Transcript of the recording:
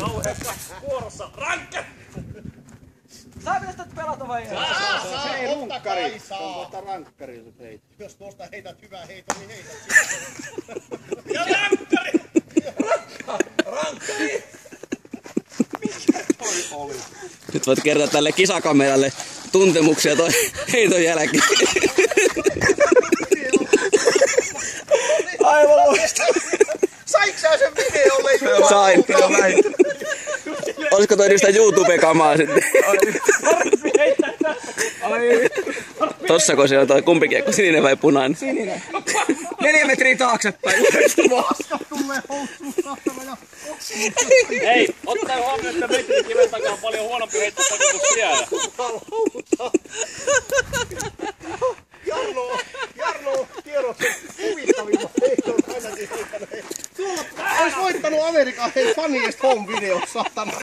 Kauheessa kuorossa. Rankka! Saa tästä pelata vai ei? Saa, se ei runkkari. saa. On rankkari jos heitä. Jos tuosta heität hyvää heitä, niin heität. Ja rankkari! Rankkari! Mikä toi oli? Nyt voit kertoa tälle kisakameralle tuntemuksia toi heiton jälkeen. Aivan loistava. Saiko sä sen videolle? Sain. Olisiko toi niistä YouTube-kamaa sitten? Tossako se on toi kumpi kiekko, sininen vai punainen? Sininen. 4 metriä taaksepäin. Paska tulee housuun saatana ja... Hei, ottaen huomioon, että metrin kiven takaa on paljon huonompi heittopakko kuin siellä. Jarno kierroksen huvittavimmat heitot ainakin heittänyt. Tuolla ois voittanut Amerikan Funniest Home -videot, saatana.